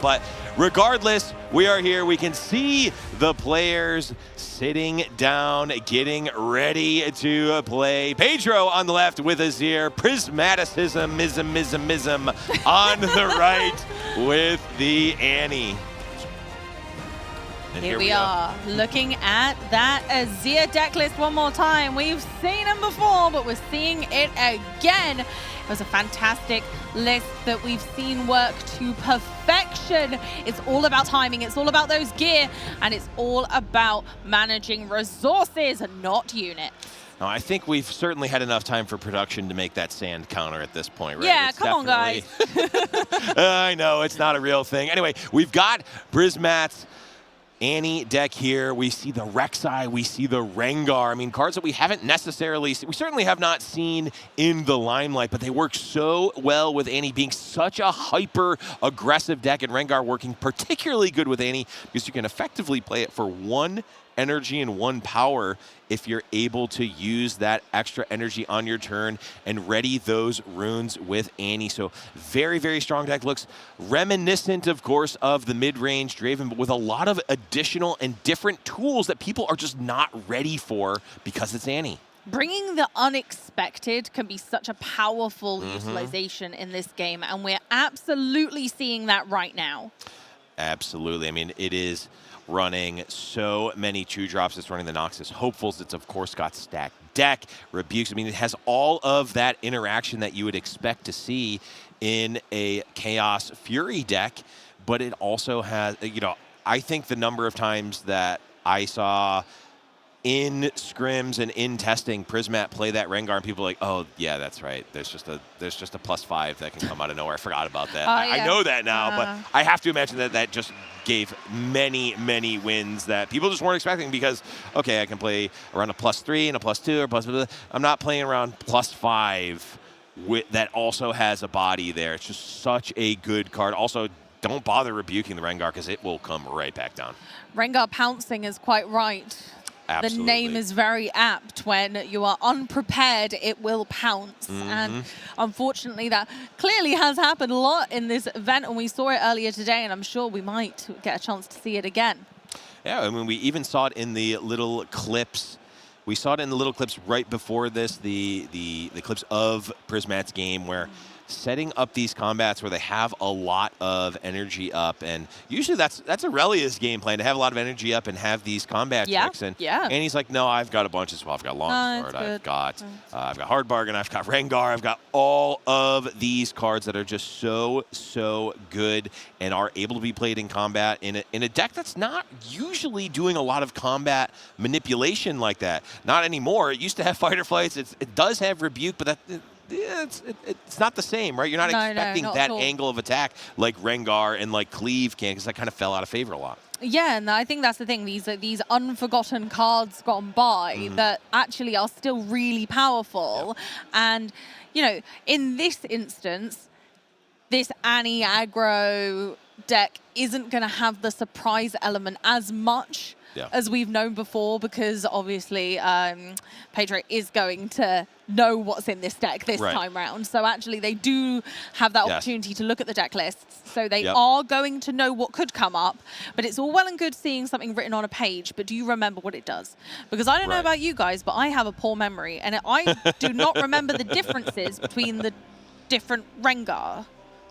But regardless, we are here. We can see the players sitting down, getting ready to play. Pedro on the left with Azir. Prismaticismism on the right with the Annie. And here we are, looking at that Azir deck list one more time. We've seen him before, but we're seeing it again. It was a fantastic list that we've seen work to perfection. It's all about timing, it's all about those gear, and it's all about managing resources and not units. No, I think we've certainly had enough time for production to make that sand counter at this point, right? Yeah, come on, guys. I know, it's not a real thing. Anyway, we've got Prismat's Annie deck here. We see the Rek'Sai, we see the Rengar. I mean, cards that we haven't necessarily seen. We certainly have not seen in the limelight, but they work so well with Annie being such a hyper-aggressive deck, and Rengar working particularly good with Annie because you can effectively play it for 1 energy and 1 power if you're able to use that extra energy on your turn and ready those runes with Annie. So very, very strong deck. Looks reminiscent, of course, of the mid-range Draven, but with a lot of additional and different tools that people are just not ready for because it's Annie. Bringing the unexpected can be such a powerful utilization in this game, and we're absolutely seeing that right now. Absolutely. I mean, it is running so many 2-drops. It's running the Noxus Hopefuls. It's, of course, got stacked deck, rebukes. I mean, it has all of that interaction that you would expect to see in a Chaos Fury deck, but it also has, you know, I think the number of times that I saw in scrims and in testing Prismat play that Rengar, and people are like, oh yeah, that's right, there's just a +5 that can come out of nowhere. I forgot about that. I know that now, but I have to imagine that that just gave many, many wins that people just weren't expecting because, okay, I can play around a +3 and a +2 or plus. I'm not playing around +5 that also has a body there. It's just such a good card. Also, don't bother rebuking the Rengar because it will come right back down. Rengar pouncing is quite right. Absolutely. The name is very apt. When you are unprepared, it will pounce. And unfortunately, that clearly has happened a lot in this event, and we saw it earlier today, and I'm sure we might get a chance to see it again. Yeah, I mean, we even saw it in the little clips. We saw it in the little clips right before this, the clips of Prismat's game, where setting up these combats where they have a lot of energy up, and usually that's Aurelia's game plan, to have a lot of energy up and have these combat tricks. And he's like, no, I've got a bunch as well. I've got Longsword, I've got Hard Bargain, I've got Rengar, I've got all of these cards that are just so good and are able to be played in combat in a deck that's not usually doing a lot of combat manipulation like that. Not anymore. It used to have Fight or Flights. It does have Rebuke, but it's not the same, right? You're not expecting that angle of attack like Rengar and like Cleave can, because that kind of fell out of favor a lot. Yeah, and I think that's the thing. These unforgotten cards gone by that actually are still really powerful. And, you know, in this instance, this Annie aggro deck isn't going to have the surprise element as much as we've known before, because obviously Pedro is going to know what's in this deck this time round. So actually they do have that opportunity to look at the deck lists. So they are going to know what could come up, but it's all well and good seeing something written on a page, but do you remember what it does? Because I don't know about you guys, but I have a poor memory, and I do not remember the differences between the different Rengar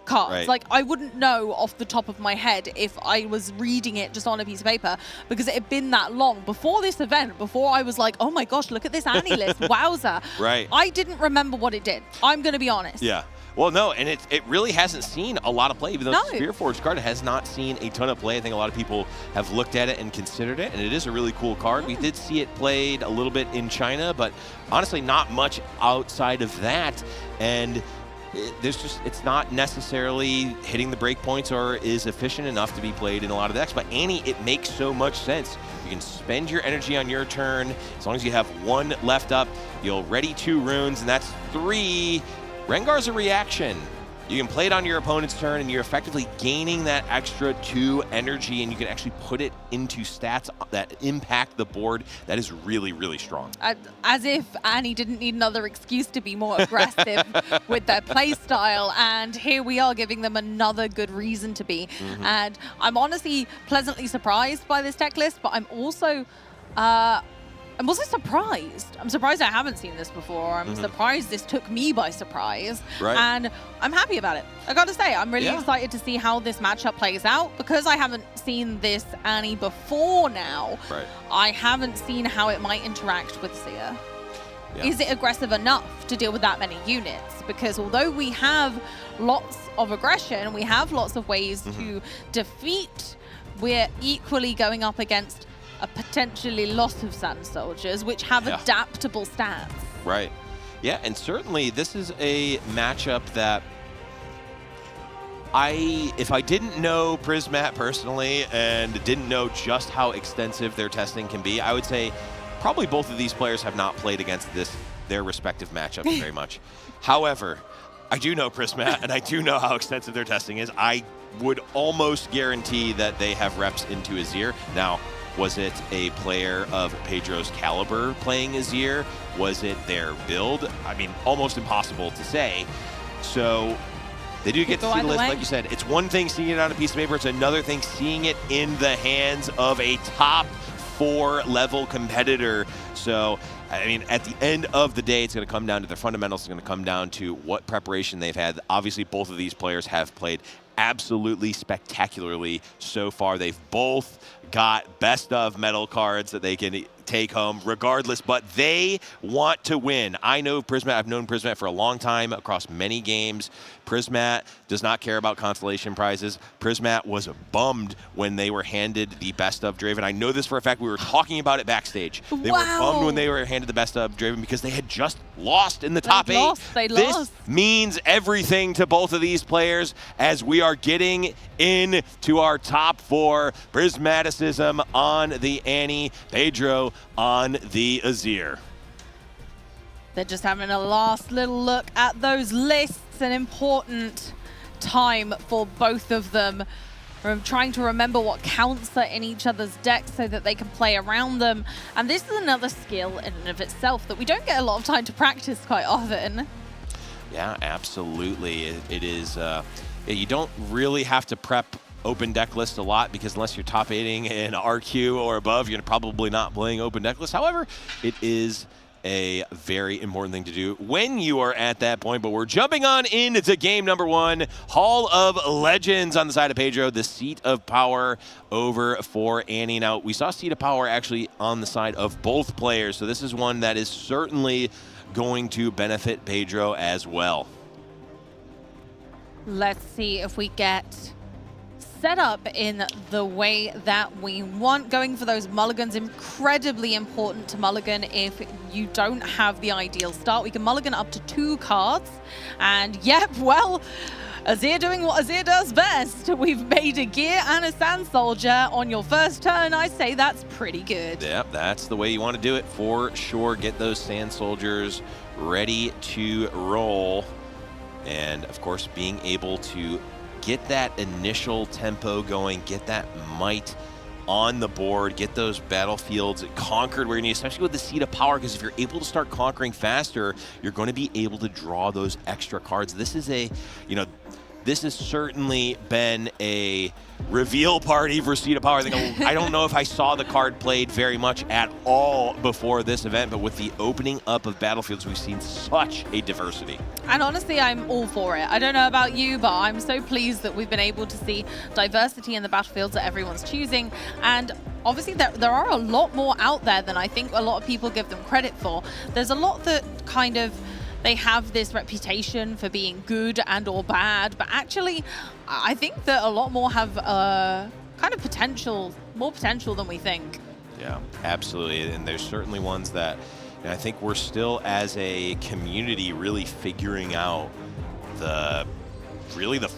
cards. Like, I wouldn't know off the top of my head if I was reading it just on a piece of paper, because it had been that long. Before this event, before I was like, oh my gosh, look at this Annie list, wowza. I didn't remember what it did. I'm going to be honest. Yeah. Well, no, and it really hasn't seen a lot of play, even though the Spearforged card has not seen a ton of play. I think a lot of people have looked at it and considered it, and it is a really cool card. We did see it played a little bit in China, but honestly, not much outside of that. And it's not necessarily hitting the breakpoints or is efficient enough to be played in a lot of decks. But Annie, it makes so much sense. You can spend your energy on your turn. As long as you have 1 left up, you'll ready 2 runes, and that's 3. Rengar's a reaction. You can play it on your opponent's turn, and you're effectively gaining that extra 2 energy, and you can actually put it into stats that impact the board. That is really, really strong. As if Annie didn't need another excuse to be more aggressive with their play style, and here we are giving them another good reason to be. And I'm honestly pleasantly surprised by this deck list, but I'm also surprised. I'm surprised I haven't seen this before. I'm surprised this took me by surprise. Right. And I'm happy about it. I got to say, I'm really excited to see how this matchup plays out, because I haven't seen this Annie before now. Right. I haven't seen how it might interact with Seer. Yeah. Is it aggressive enough to deal with that many units? Because although we have lots of aggression, we have lots of ways to defeat, we're equally going up against a potentially lot of Sand Soldiers, which have adaptable stats. Right. Yeah, and certainly this is a matchup that if I didn't know Prismat personally and didn't know just how extensive their testing can be, I would say probably both of these players have not played against their respective matchups very much. However, I do know Prismat, and I do know how extensive their testing is. I would almost guarantee that they have reps into Azir. Now, was it a player of Pedro's caliber playing Azir? Was it their build? I mean, almost impossible to say. So they do get to see the list, like you said. It's one thing seeing it on a piece of paper. It's another thing seeing it in the hands of a top 4 level competitor. So, I mean, at the end of the day, it's going to come down to their fundamentals. It's going to come down to what preparation they've had. Obviously, both of these players have played absolutely spectacularly so far. They've both got best of metal cards that they can take home regardless, but they want to win. I know Prismat. I've known Prismat for a long time across many games. Prismat does not care about consolation prizes. Prismat was bummed when they were handed the best of Draven. I know this for a fact. We were talking about it backstage. They were bummed when they were handed the best of Draven because they had just lost in the top 8. This means everything to both of these players as we are getting into our top 4. Prismaticism on the Annie, Pedro on the Azir. They're just having a last little look at those lists. An important time for both of them. Trying to remember what counts are in each other's decks so that they can play around them. And this is another skill in and of itself that we don't get a lot of time to practice quite often. Yeah, absolutely. It is, you don't really have to prep open deck list a lot because unless you're top 8ing in RQ or above, you're probably not playing open deck list. However, it is a very important thing to do when you are at that point. But we're jumping on into game number 1. Hall of Legends on the side of Pedro, the Seat of Power over for Annie. Now, we saw Seat of Power actually on the side of both players, so this is one that is certainly going to benefit Pedro as well. Let's see if we get set up in the way that we want. Going for those mulligans, incredibly important to mulligan if you don't have the ideal start. We can mulligan up to 2 cards. And yep, well, Azir doing what Azir does best. We've made a gear and a Sand Soldier on your first turn. I say that's pretty good. Yep, that's the way you want to do it for sure. Get those Sand Soldiers ready to roll. And of course, being able to get that initial tempo going, get that might on the board, get those battlefields conquered where you need, especially with the Seat of Power, because if you're able to start conquering faster, you're going to be able to draw those extra cards. This is this has certainly been a reveal party for Seat of Power. I don't know if I saw the card played very much at all before this event, but with the opening up of battlefields, we've seen such a diversity. And honestly, I'm all for it. I don't know about you, but I'm so pleased that we've been able to see diversity in the battlefields that everyone's choosing. And obviously, there are a lot more out there than I think a lot of people give them credit for. There's a lot that kind of, they have this reputation for being good and or bad, but actually, I think that a lot more have kind of potential, more potential than we think. Yeah, absolutely. And there's certainly ones that, and I think we're still, as a community, really figuring out the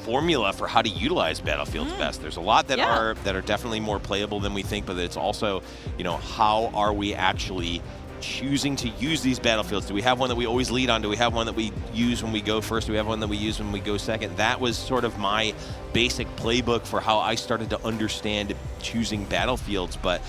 formula for how to utilize battlefields best. There's a lot that are definitely more playable than we think, but it's also, how are we actually choosing to use these battlefields? Do we have one that we always lead on? Do we have one that we use when we go first? Do we have one that we use when we go second? That was sort of my basic playbook for how I started to understand choosing battlefields. But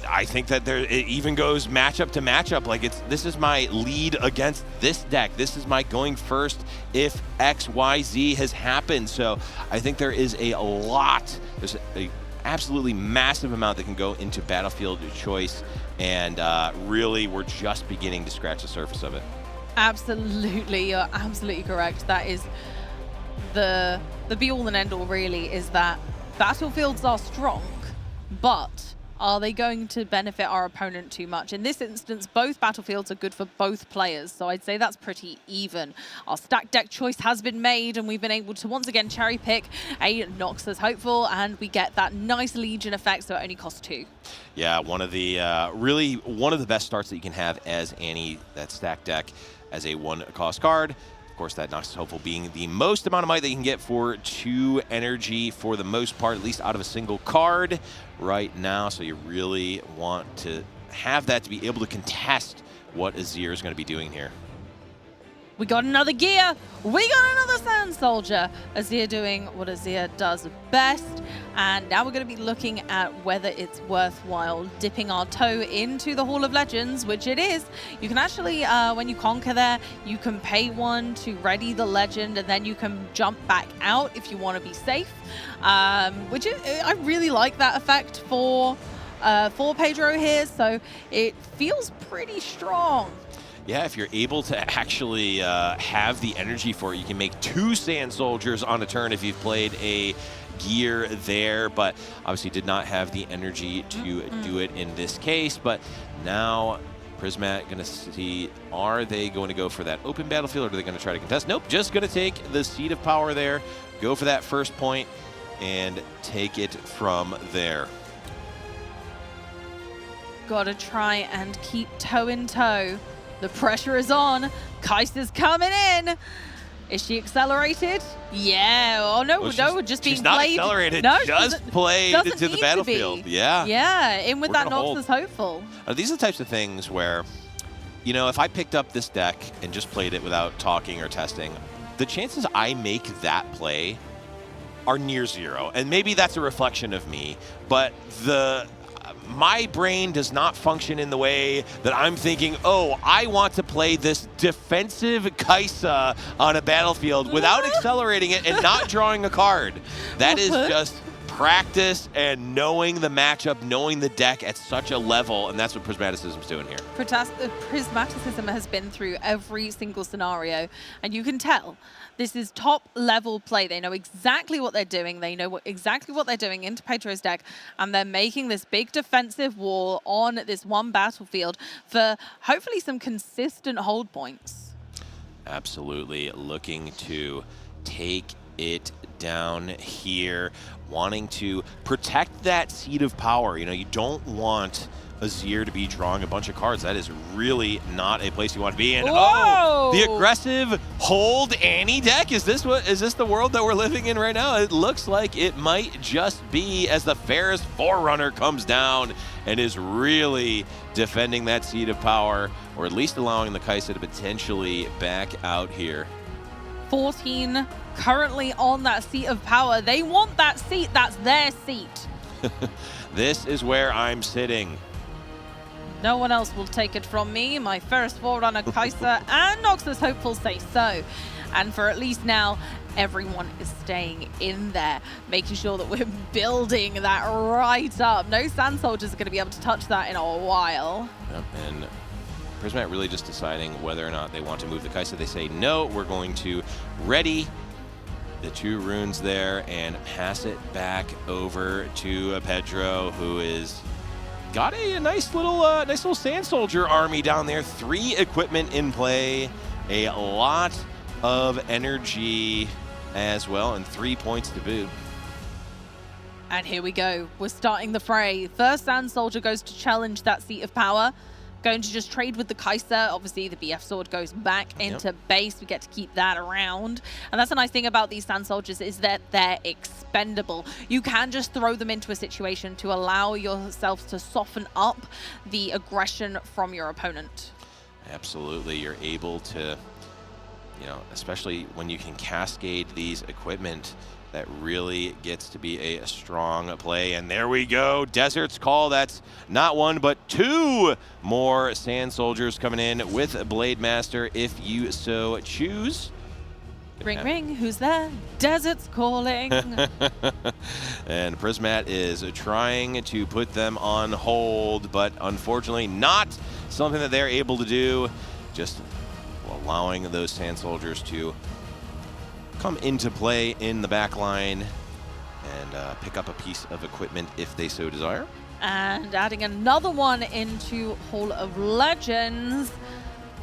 I think that it even goes matchup to matchup. Like, this is my lead against this deck. This is my going first if X, Y, Z has happened. So I think there is a lot. There's a absolutely massive amount that can go into battlefield choice, and really we're just beginning to scratch the surface of it. Absolutely, you're absolutely correct. That is the be-all and end-all, really, is that battlefields are strong, but are they going to benefit our opponent too much? In this instance, both battlefields are good for both players, so I'd say that's pretty even. Our stack deck choice has been made, and we've been able to once again cherry pick a Noxus Hopeful, and we get that nice Legion effect, so it only costs 2. Yeah, one of the best starts that you can have as Annie, that stack deck, as a 1-cost card. Of course, that Noxus Hopeful being the most amount of might that you can get for 2 energy for the most part, at least out of a single card right now. So you really want to have that to be able to contest what Azir is going to be doing here. We got another gear. We got another Sand Soldier. Azir doing what Azir does best. And now we're going to be looking at whether it's worthwhile dipping our toe into the Hall of Legends, which it is. You can actually, when you conquer there, you can pay 1 to ready the legend, and then you can jump back out if you want to be safe. Which I really like that effect for Pedro here, so it feels pretty strong. Yeah, if you're able to actually have the energy for it, you can make 2 Sand Soldiers on a turn if you've played a gear there, but obviously did not have the energy to do it in this case. But now Prismat going to see, are they going to go for that open battlefield, or are they going to try to contest? Nope, just going to take the Seat of Power there, go for that first point, and take it from there. Gotta try and keep toe in toe. The pressure is on. Kai'Sa's coming in. Is she accelerated? Yeah. Oh, no, no, we're just being she's not played. Accelerated, No, just played to the battlefield. Yeah. Yeah, in with that Noxus Hopeful. These are the types of things where, you know, if I picked up this deck and just played it without talking or testing, the chances I make that play are near 0. And maybe that's a reflection of me, but my brain does not function in the way that I'm thinking, oh, I want to play this defensive Kai'Sa on a battlefield without accelerating it and not drawing a card. That is just practice and knowing the matchup, knowing the deck at such a level, and that's what Prismaticism's doing here. Prismaticism has been through every single scenario, and you can tell this is top level play. They know exactly what they're doing. They know exactly what they're doing into Pedro's deck, and they're making this big defensive wall on this one battlefield for hopefully some consistent hold points. Absolutely, looking to take it down here, wanting to protect that Seat of Power. You know, you don't want Azir to be drawing a bunch of cards. That is really not a place you want to be in. Whoa! Oh, the aggressive hold Annie deck. Is this the world that we're living in right now? It looks like it might just be, as the Ferris Forerunner comes down and is really defending that Seat of Power, or at least allowing the Kai'Sa to potentially back out here. 14 currently on that Seat of Power. They want that seat. That's their seat. This is where I'm sitting. No one else will take it from me. My first Forerunner, Kai'Sa, and Noxus Hopeful say so. And for at least now, everyone is staying in there, making sure that we're building that right up. No Sand Soldiers are going to be able to touch that in a while. Yep, and Prismat really just deciding whether or not they want to move the Kai'Sa. They say, no, we're going to ready the 2 runes there and pass it back over to Pedro, who is got a nice little Sand Soldier army down there. 3 equipment in play, a lot of energy as well, and 3 points to boot. And here we go. We're starting the fray. First Sand Soldier goes to challenge that Seat of Power. going to just trade with the Kaiser. Obviously, the BF sword goes back into base. We get to keep that around. And that's the nice thing about these Sand Soldiers is that they're expendable. You can just throw them into a situation to allow yourself to soften up the aggression from your opponent. Absolutely. You're able to, you know, especially when you can cascade these equipment, that really gets to be a strong play. And there we go, Desert's Call. That's not one, but two more Sand Soldiers coming in with Blade Master if you so choose. Ring, ring, who's there? Desert's calling. And Prismat is trying to put them on hold, but unfortunately not something that they're able to do. Just allowing those Sand Soldiers to come into play in the back line and pick up a piece of equipment if they so desire. And adding another one into Hall of Legends.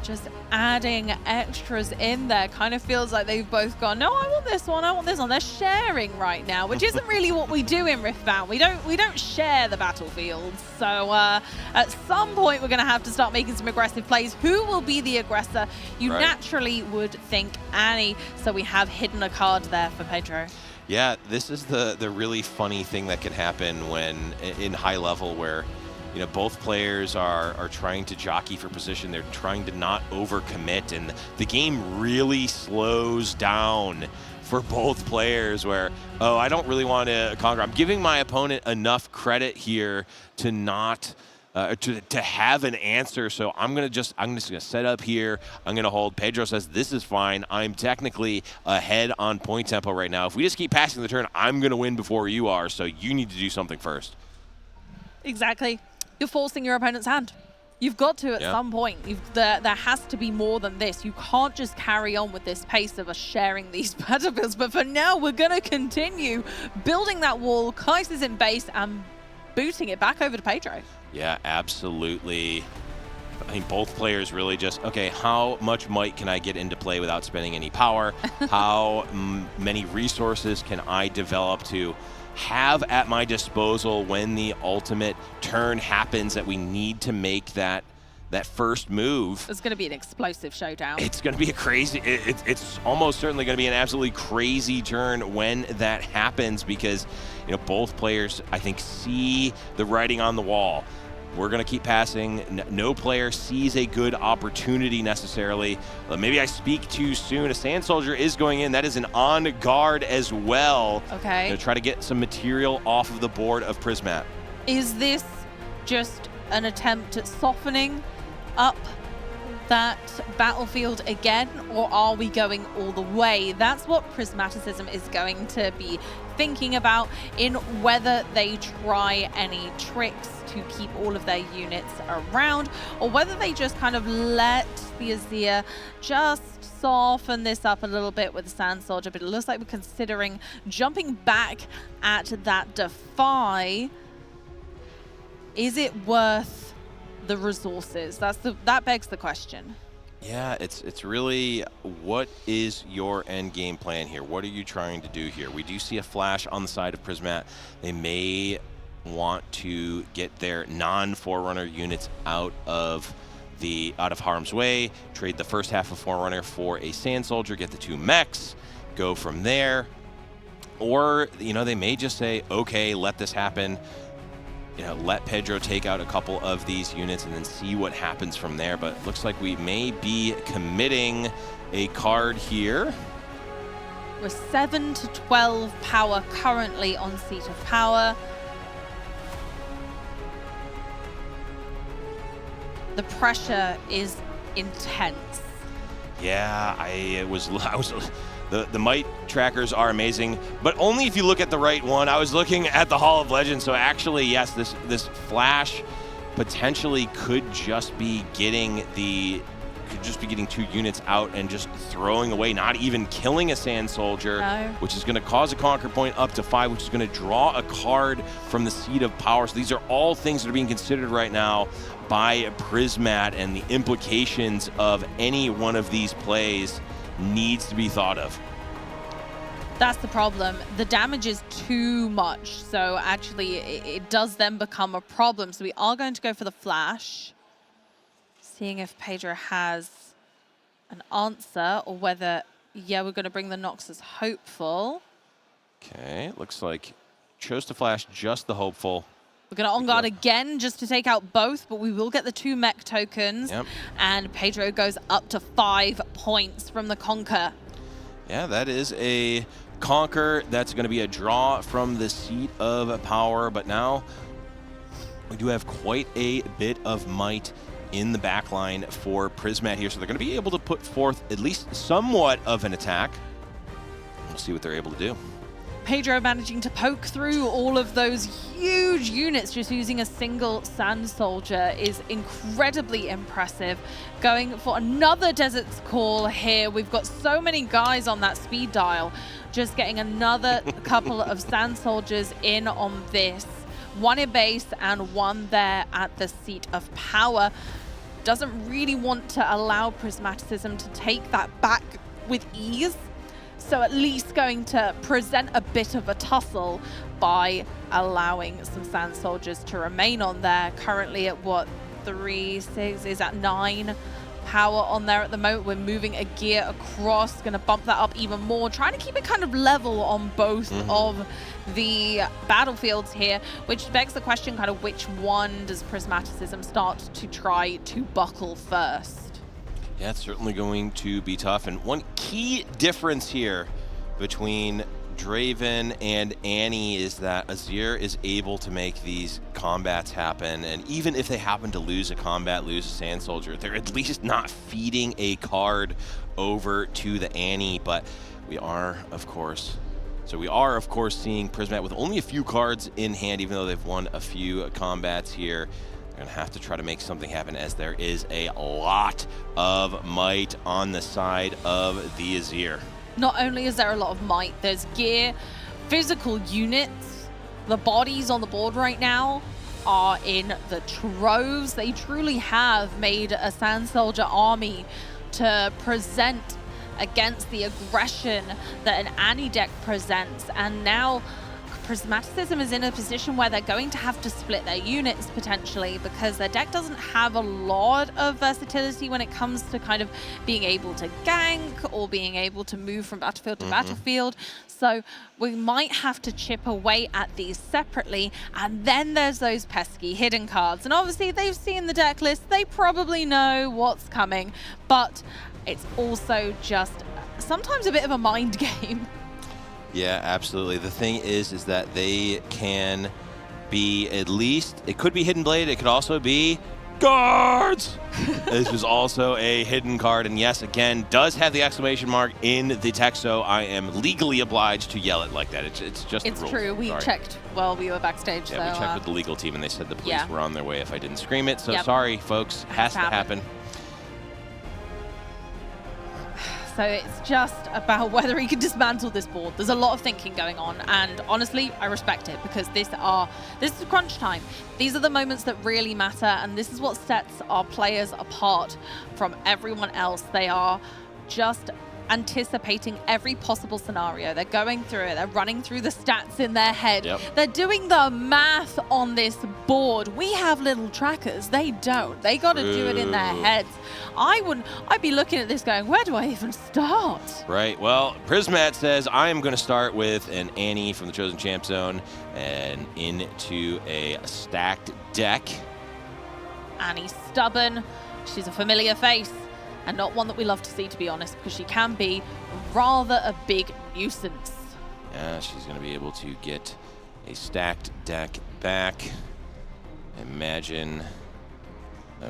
Just adding extras in there. Kind of feels like they've both gone, no, I want this one, I want this one. They're sharing right now, which isn't really what we do in Riftbound. We don't share the battlefield. So at some point, we're going to have to start making some aggressive plays. Who will be the aggressor? You naturally would think Annie. So we have hidden a card there for Pedro. Yeah, this is the really funny thing that can happen when in high level where, you know, both players are trying to jockey for position. They're trying to not overcommit, and the game really slows down for both players where, oh, I don't really want to conquer. I'm giving my opponent enough credit here to not to have an answer. So I'm just gonna set up here. I'm gonna hold. Pedro says this is fine. I'm technically ahead on point tempo right now. If we just keep passing the turn, I'm gonna win before you are. So you need to do something first. Exactly. You're forcing your opponent's hand. You've got to at some point. There has to be more than this. You can't just carry on with this pace of us sharing these battlefields. But for now, we're going to continue building that wall. Kaiser's in base and booting it back over to Pedro. Yeah, absolutely. I think both players really just, okay, how much might can I get into play without spending any power? How many resources can I develop to have at my disposal when the ultimate turn happens that we need to make that first move? It's going to be an explosive showdown. It's going to be a crazy, it's almost certainly going to be an absolutely crazy turn when that happens because, you know, both players, I think, see the writing on the wall. We're going to keep passing. No player sees a good opportunity necessarily. Maybe I speak too soon. A Sand Soldier is going in. That is an on guard as well. Okay. To try to get some material off of the board of Prismat. Is this just an attempt at softening up that battlefield again, or are we going all the way? That's what Prismaticism is going to be thinking about in whether they try any tricks to keep all of their units around, or whether they just kind of let the Azir just soften this up a little bit with the Sand Soldier. But it looks like we're considering jumping back at that Defy. Is it worth the resources? That begs the question. Yeah, it's really, what is your end game plan here? What are you trying to do here? We do see a flash on the side of Prismat. They may want to get their non-Forerunner units out of harm's way, trade the first half of Forerunner for a Sand Soldier, get the two mechs, go from there. Or, you know, they may just say, okay, let this happen. You know, let Pedro take out a couple of these units and then see what happens from there. But it looks like we may be committing a card here. We're 7 to 12 power currently on Seat of Power. The pressure is intense. Yeah, the might trackers are amazing, but only if you look at the right one. I was looking at the Hall of Legends, so actually, yes, this flash potentially could just be getting two units out and just throwing away, not even killing a Sand Soldier, which is going to cause a conquer point up to 5, which is going to draw a card from the Seat of Power. So these are all things that are being considered right now by Prismat, and the implications of any one of these plays needs to be thought of. That's the problem. The damage is too much, so actually it does then become a problem. So we are going to go for the flash. Seeing if Pedro has an answer or whether, yeah, we're going to bring the Noxus Hopeful. Okay, looks like chose to flash just the Hopeful. We're going to on guard again just to take out both, but we will get the 2 mech tokens. Yep. And Pedro goes up to 5 points from the Conquer. Yeah, that is a Conquer. That's going to be a draw from the Seat of Power. But now we do have quite a bit of might in the back line for Prismat here. So they're going to be able to put forth at least somewhat of an attack. We'll see what they're able to do. Pedro managing to poke through all of those huge units just using a single Sand Soldier is incredibly impressive. Going for another Desert's Call here. We've got so many guys on that speed dial. Just getting another couple of Sand Soldiers in on this. 1 in base and 1 there at the Seat of Power. Doesn't really want to allow Prismaticism to take that back with ease. So at least going to present a bit of a tussle by allowing some Sand Soldiers to remain on there. Currently at what, 3, 6, is at 9 power on there at the moment. We're moving a gear across, going to bump that up even more, trying to keep it kind of level on both of the battlefields here, which begs the question kind of which one does Prismaticism start to try to buckle first? Yeah, it's certainly going to be tough. And one key difference here between Draven and Annie is that Azir is able to make these combats happen. And even if they happen to lose a combat, lose a Sand Soldier, they're at least not feeding a card over to the Annie. But we are, of course, seeing Prismat with only a few cards in hand, even though they've won a few combats here. Going to have to try to make something happen, as there is a lot of might on the side of the Azir. Not only is there a lot of might, there's gear, physical units. The bodies on the board right now are in the troves. They truly have made a Sand Soldier army to present against the aggression that an Annie deck presents. And now Prismaticism is in a position where they're going to have to split their units potentially, because their deck doesn't have a lot of versatility when it comes to kind of being able to gank or being able to move from battlefield to battlefield. So we might have to chip away at these separately. And then there's those pesky hidden cards. And obviously they've seen the deck list. They probably know what's coming, but it's also just sometimes a bit of a mind game. Yeah, absolutely. The thing is that they can be at least, it could be Hidden Blade, it could also be guards. This is also a hidden card, and yes, again, does have the exclamation mark in the text, so I am legally obliged to yell it like that. It's just It's the rules. true. We checked while we were backstage. Yeah, so, we checked with the legal team, and they said the police were on their way if I didn't scream it. So sorry, folks. Has to happen. So it's just about whether he can dismantle this board. There's a lot of thinking going on, and honestly, I respect it, because this is crunch time. These are the moments that really matter, and this is what sets our players apart from everyone else. They are just anticipating every possible scenario. They're going through it. They're running through the stats in their head. They're doing the math on this board. We have little trackers. They don't. They got to do it in their heads. I'd be looking at this going, where do I even start? Right. Well, Prismat says, I am going to start with an Annie from the Chosen Champ Zone and into a stacked deck. Annie's stubborn. She's a familiar face. And not one that we love to see, to be honest, because she can be rather a big nuisance. Yeah, she's going to be able to get a stacked deck back. Imagine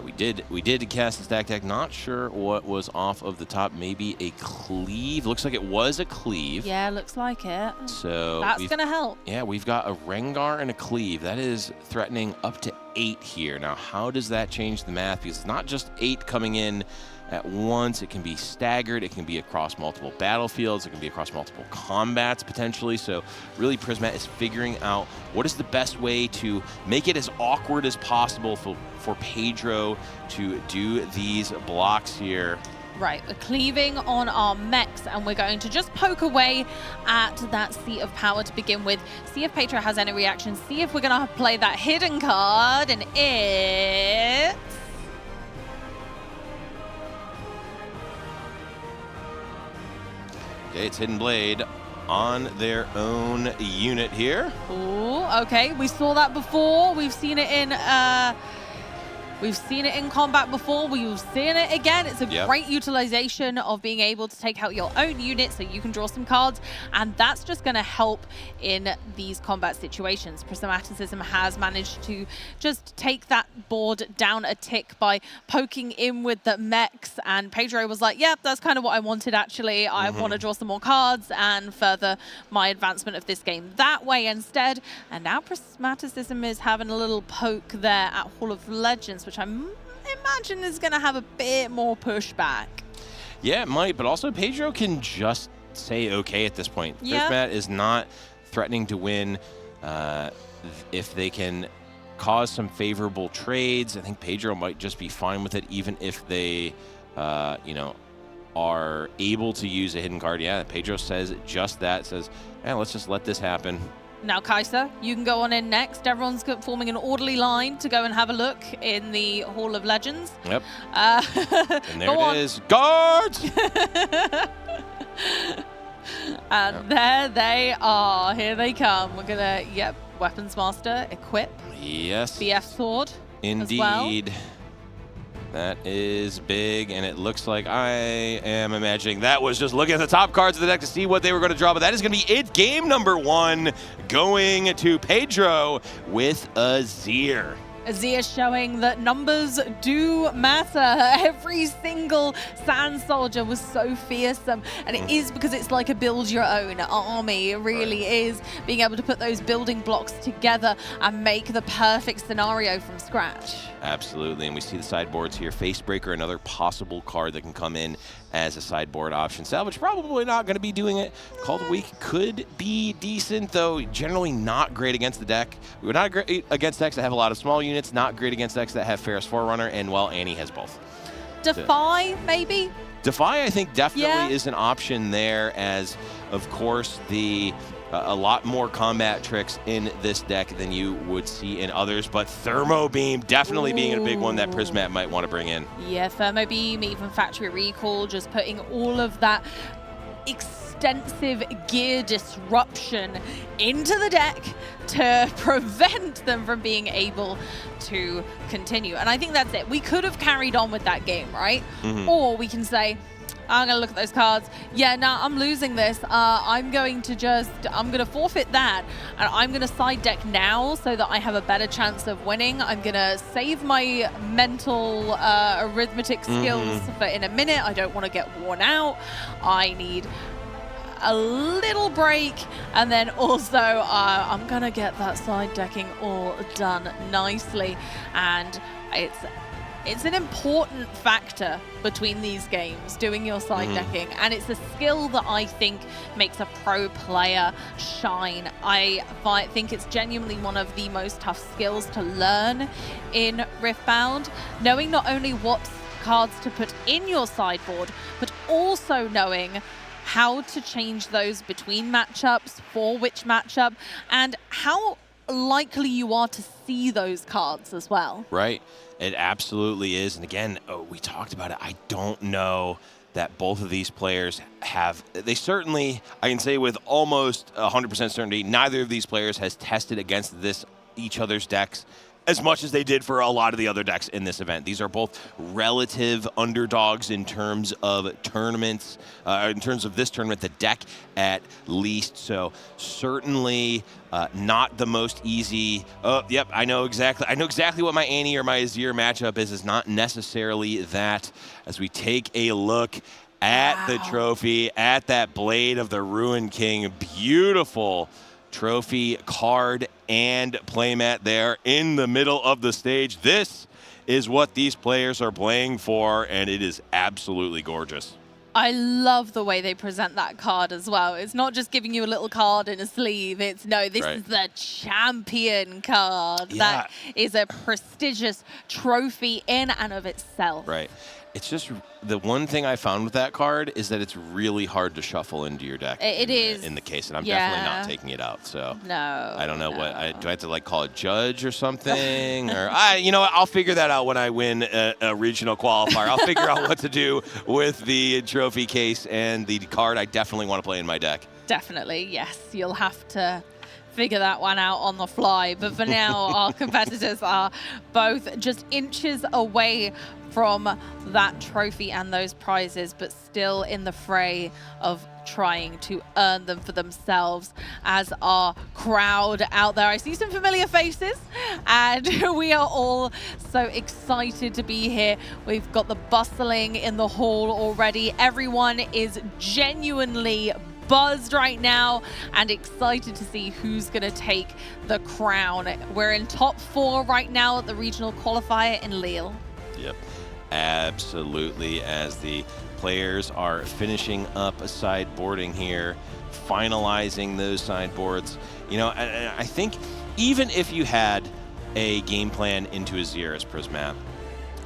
we did cast the stacked deck. Not sure what was off of the top. Maybe a cleave. Looks like it was a cleave. Yeah, looks like it. So that's going to help. Yeah, we've got a Rengar and a cleave. That is threatening up to 8 here. Now, how does that change the math? Because it's not just 8 coming in at once. It can be staggered. It can be across multiple battlefields. It can be across multiple combats potentially. So really, Prismat is figuring out what is the best way to make it as awkward as possible for Pedro to do these blocks here. Right, we're cleaving on our mechs, and we're going to just poke away at that Seat of Power to begin with. See if Pedro has any reactions. See if we're going to play that hidden card, and it's Okay, it's Hidden Blade on their own unit here. Ooh, okay. We saw that before. We've seen it in combat before. We've seen it again. It's a great utilization of being able to take out your own unit so you can draw some cards, and that's just going to help in these combat situations. Prismaticism has managed to just take that board down a tick by poking in with the mechs, and Pedro was like, yeah, that's kind of what I wanted actually. I want to draw some more cards and further my advancement of this game that way instead. And now Prismaticism is having a little poke there at Hall of Legends, which I imagine is going to have a bit more pushback. Yeah, it might, but also Pedro can just say okay at this point. Prismat is not threatening to win. If they can cause some favorable trades, I think Pedro might just be fine with it, even if they, you know, are able to use a hidden card. Yeah, Pedro says just that, says, yeah, let's just let this happen. Now, Kaiser, you can go on in next. Everyone's forming an orderly line to go and have a look in the Hall of Legends. Yep. And there it is. Guards! And there they are. Here they come. We're going to, Weapons Master, equip. Yes. BF Sword. Indeed. As well. That is big, and it looks like I am imagining that was just looking at the top cards of the deck to see what they were going to draw, but that is going to be it. Game number 1 going to Pedro with Azir. Azir showing that numbers do matter. Every single Sand Soldier was so fearsome, and it is because it's like a build your own army. It really is being able to put those building blocks together and make the perfect scenario from scratch. Absolutely, and we see the sideboards here. Facebreaker, another possible card that can come in as a sideboard option. Salvage, probably not going to be doing it. Call of the Week could be decent, though generally not great against the deck. We were not great against decks that have a lot of small units, not great against decks that have Ferris Forerunner, and, well, Annie has both. Defy, maybe? Defy, I think, definitely is an option there, as, of course, the a lot more combat tricks in this deck than you would see in others, but Thermo Beam definitely being a big one that Prismat might want to bring in. Yeah, Thermo Beam, even Factory Recall, just putting all of that extensive gear disruption into the deck to prevent them from being able to continue. And I think that's it. We could have carried on with that game, right? Or we can say, I'm going to look at those cards. Yeah, no, I'm losing this. I'm going to forfeit that. And I'm going to side deck now so that I have a better chance of winning. I'm going to save my mental arithmetic skills for in a minute. I don't want to get worn out. I need a little break. And then also, I'm going to get that side decking all done nicely. And it's an important factor between these games, doing your side decking, and it's a skill that I think makes a pro player shine. I think it's genuinely one of the most tough skills to learn in Riftbound, knowing not only what cards to put in your sideboard, but also knowing how to change those between matchups, for which matchup, and how likely you are to see those cards as well. Right. It absolutely is. And again, we talked about it. I don't know that both of these players have, they certainly, I can say with almost 100% certainty, neither of these players has tested against each other's decks as much as they did for a lot of the other decks in this event. These are both relative underdogs in terms of tournaments, in terms of this tournament, the deck at least. So certainly not the most easy. Oh, yep, I know exactly what my Annie or my Azir matchup is. Is not necessarily that. As we take a look at the trophy, at that Blade of the Ruined King, beautiful trophy card and playmat there in the middle of the stage. This is what these players are playing for, and it is absolutely gorgeous. I love the way they present that card as well. It's not just giving you a little card in a sleeve. It's no, this is the champion card. Yeah. That is a prestigious trophy in and of itself. Right. It's just the one thing I found with that card is that it's really hard to shuffle into your deck. It is in the case, and I'm definitely not taking it out. So no, I don't know what do I have to like call it judge or something, or you know what? I'll figure that out when I win a regional qualifier. I'll figure out what to do with the trophy case and the card I definitely want to play in my deck. Definitely, yes. You'll have to figure that one out on the fly. But for now, our competitors are both just inches away from that trophy and those prizes, but still in the fray of trying to earn them for themselves as our crowd out there. I see some familiar faces, and we are all so excited to be here. We've got the bustling in the hall already. Everyone is genuinely buzzed right now and excited to see who's going to take the crown. We're in top 4 right now at the regional qualifier in Lille. Yep, absolutely. As the players are finishing up sideboarding here, finalizing those sideboards. You know, I think even if you had a game plan into Azir as Prismat,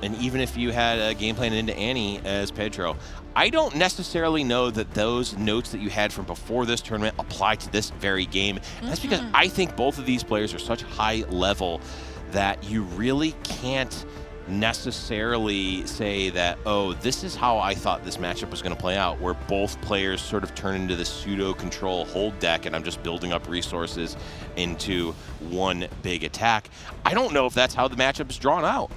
and even if you had a game plan into Annie as Pedro, I don't necessarily know that those notes that you had from before this tournament apply to this very game. That's because I think both of these players are such high level that you really can't necessarily say that, oh, this is how I thought this matchup was going to play out, where both players sort of turn into the pseudo-control hold deck and I'm just building up resources into one big attack. I don't know if that's how the matchup is drawn out.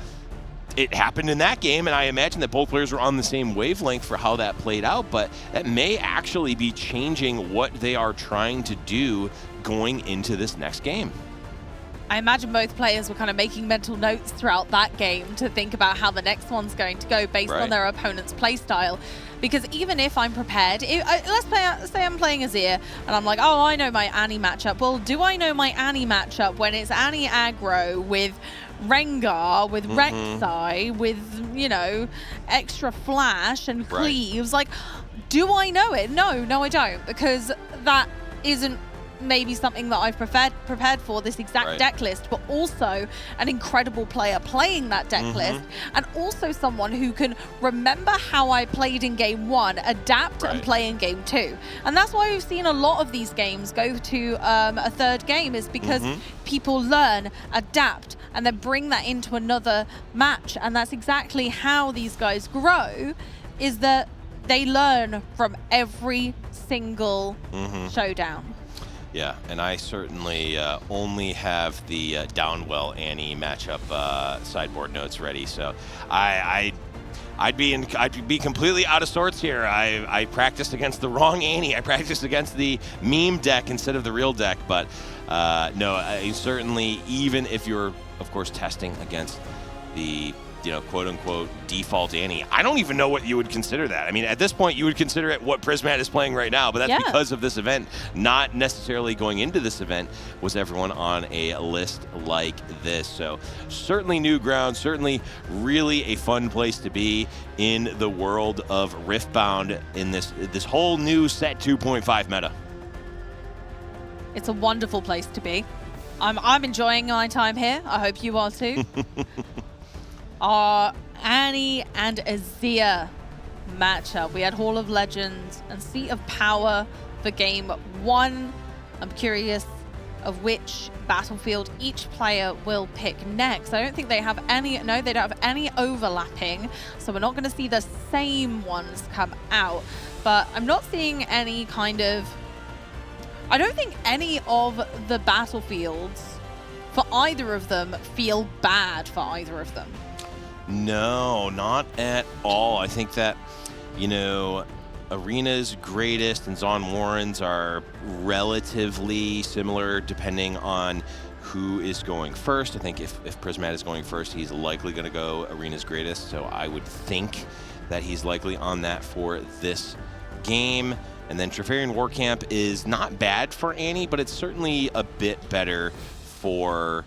It happened in that game, and I imagine that both players were on the same wavelength for how that played out, but that may actually be changing what they are trying to do going into this next game. I imagine both players were kind of making mental notes throughout that game to think about how the next one's going to go based on their opponent's playstyle. Because even if I'm prepared, let's say I'm playing Azir and I'm like, oh, I know my Annie matchup. Well, do I know my Annie matchup when it's Annie aggro with Rengar, with Rek'Sai, with, you know, extra flash and cleaves? Like, do I know it? No, I don't, because that isn't maybe something that I've prepared for this exact deck list, but also an incredible player playing that deck list, and also someone who can remember how I played in game 1, adapt and play in game 2. And that's why we've seen a lot of these games go to a third game, is because people learn, adapt, and then bring that into another match. And that's exactly how these guys grow, is that they learn from every single showdown. Yeah, and I certainly only have the Downwell Annie matchup sideboard notes ready, so I'd be completely out of sorts here. I practiced against the wrong Annie. I practiced against the meme deck instead of the real deck, but no, certainly, even if you're, of course, testing against the, you know, quote-unquote default Annie, I don't even know what you would consider that. I mean, at this point, you would consider it what Prismat is playing right now, but that's because of this event. Not necessarily going into this event was everyone on a list like this. So certainly new ground, certainly really a fun place to be in the world of Riftbound in this whole new set 2.5 meta. It's a wonderful place to be. I'm enjoying my time here. I hope you are too. Our Annie and Azir matchup. We had Hall of Legends and Seat of Power for game 1. I'm curious of which battlefield each player will pick next. I don't think they have any, no, they don't have any overlapping, so we're not going to see the same ones come out. But I'm not seeing any kind of, I don't think any of the battlefields for either of them feel bad for either of them. No, not at all. I think that, you know, Arena's Greatest and Zon Warren's are relatively similar depending on who is going first. I think if Prismat is going first, he's likely going to go Arena's Greatest, so I would think that he's likely on that for this game. And then Trifarian Warcamp is not bad for Annie, but it's certainly a bit better for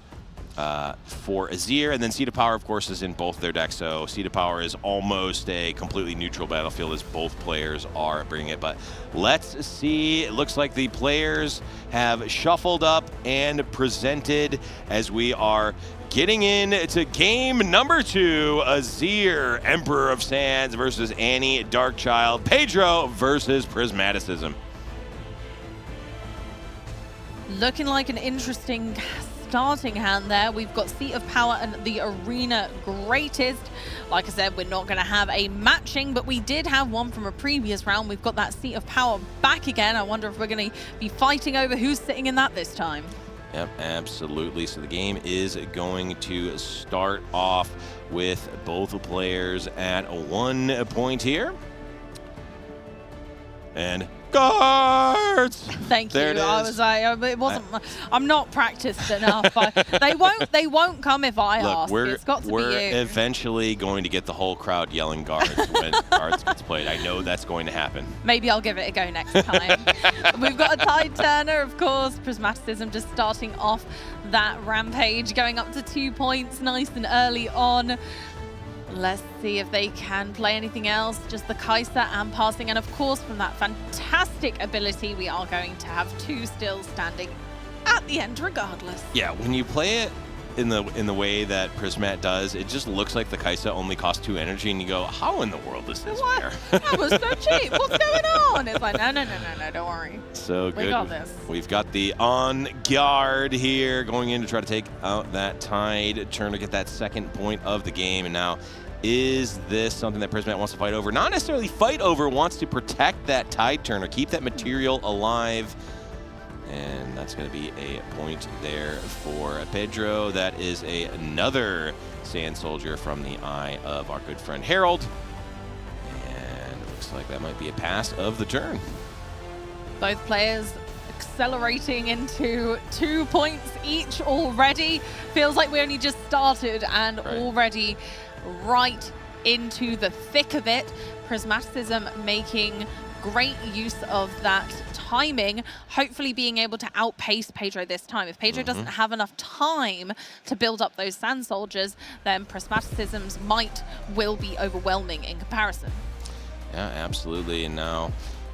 for Azir, and then Seed of Power, of course, is in both their decks, so Seed of Power is almost a completely neutral battlefield as both players are bringing it. But let's see, it looks like the players have shuffled up and presented as we are getting into game number 2, Azir, Emperor of Sands versus Annie, Darkchild, Pedro versus Prismaticism. Looking like an interesting starting hand there. We've got Seat of Power and the Arena Greatest. Like I said, we're not going to have a matching, but we did have one from a previous round. We've got that Seat of Power back again. I wonder if we're going to be fighting over who's sitting in that this time. Yep, absolutely. So the game is going to start off with both players at 1 point here. And guards. Thank you. There it is. I was like, it wasn't. I'm not practiced enough. They won't come if I ask. It's got to be you. We're eventually going to get the whole crowd yelling guards when cards gets played. I know that's going to happen. Maybe I'll give it a go next time. We've got a tide turner, of course. Prismaticism just starting off that rampage, going up to 2 points, nice and early on. Let's see if they can play anything else. Just the Kai'Sa and passing. And of course, from that fantastic ability, we are going to have 2 still standing at the end regardless. Yeah, when you play it in the way that Prismat does, it just looks like the Kai'Sa only costs 2 energy, and you go, how in the world is this fair? That was so cheap. What's going on? It's like, no, don't worry. So good. We got this. We've got the on guard here going in to try to take out that tide turn to get that 2nd point of the game. And now, is this something that Prismat wants to fight over? Not necessarily fight over, wants to protect that tide turn or keep that material alive. And that's going to be a point there for Pedro. That is another Sand Soldier from the eye of our good friend Harold. And it looks like that might be a pass of the turn. Both players accelerating into 2 points each already. Feels like we only just started and already right into the thick of it. Prismaticism making great use of that timing, hopefully being able to outpace Pedro this time. If Pedro doesn't have enough time to build up those Sand Soldiers, then Prismaticism's might will be overwhelming in comparison. Yeah, absolutely. And now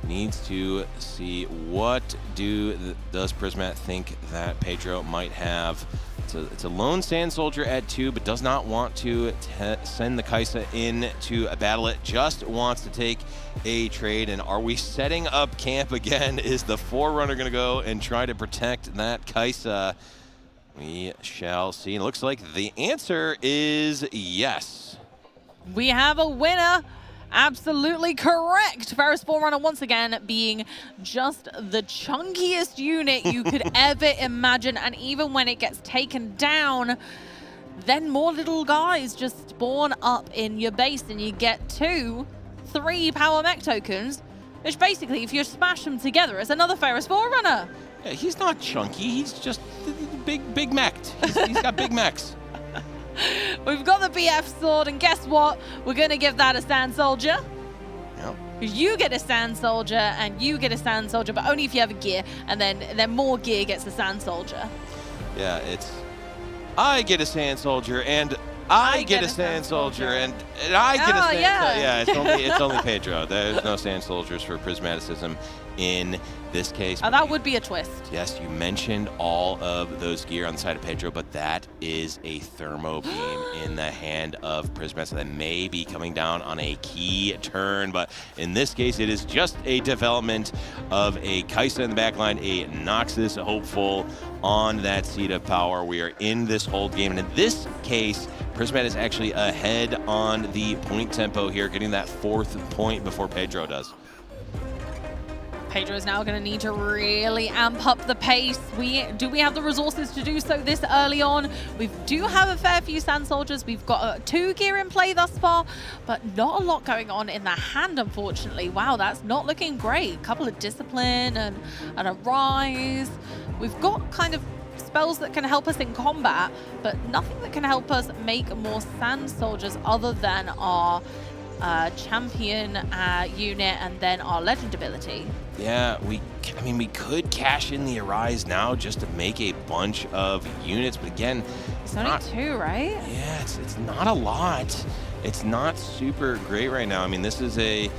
needs to see what does Prismat think that Pedro might have. It's a lone Sand Soldier at 2, but does not want to send the Kai'Sa in to battle it, just wants to take a trade. And are we setting up camp again? Is the Forerunner going to go and try to protect that Kai'Sa? We shall see. It looks like the answer is yes. We have a winner. Absolutely correct. Ferris Forerunner once again being just the chunkiest unit you could ever imagine. And even when it gets taken down, then more little guys just spawn up in your base and you get 2, 3 power mech tokens, which basically, if you smash them together, is another Ferris Forerunner. Yeah, he's not chunky. He's just big mech'd. He's got big mechs. We've got the BF sword, and guess what? We're going to give that a Sand Soldier. Yep. You get a Sand Soldier, and you get a Sand Soldier, but only if you have a gear, and then more gear gets a Sand Soldier. Yeah, it's I get a Sand Soldier, and I get a Sand Soldier, and I get a Sand Soldier. Yeah, it's only Pedro. There's no Sand Soldiers for Prismaticism in this case. Oh, that would be a twist. Yes, you mentioned all of those gear on the side of Pedro, but that is a Thermo Beam in the hand of Prismaticism that may be coming down on a key turn, but in this case, it is just a development of a Kai'Sa in the backline, a Noxus hopeful on that Seat of Power. We are in this hold game, and in this case, Prismat is actually ahead on the point tempo here, getting that 4th point before Pedro does. Pedro is now going to need to really amp up the pace. Do we have the resources to do so this early on? We do have a fair few Sand Soldiers. We've got 2 gear in play thus far, but not a lot going on in the hand, unfortunately. Wow, that's not looking great. A couple of Discipline and a Rise. We've got kind of spells that can help us in combat, but nothing that can help us make more Sand Soldiers other than our champion unit and then our legend ability. Yeah, I mean, we could cash in the Arise now just to make a bunch of units, but again, It's only 2, right? Yeah, it's not a lot. It's not super great right now. I mean, this is a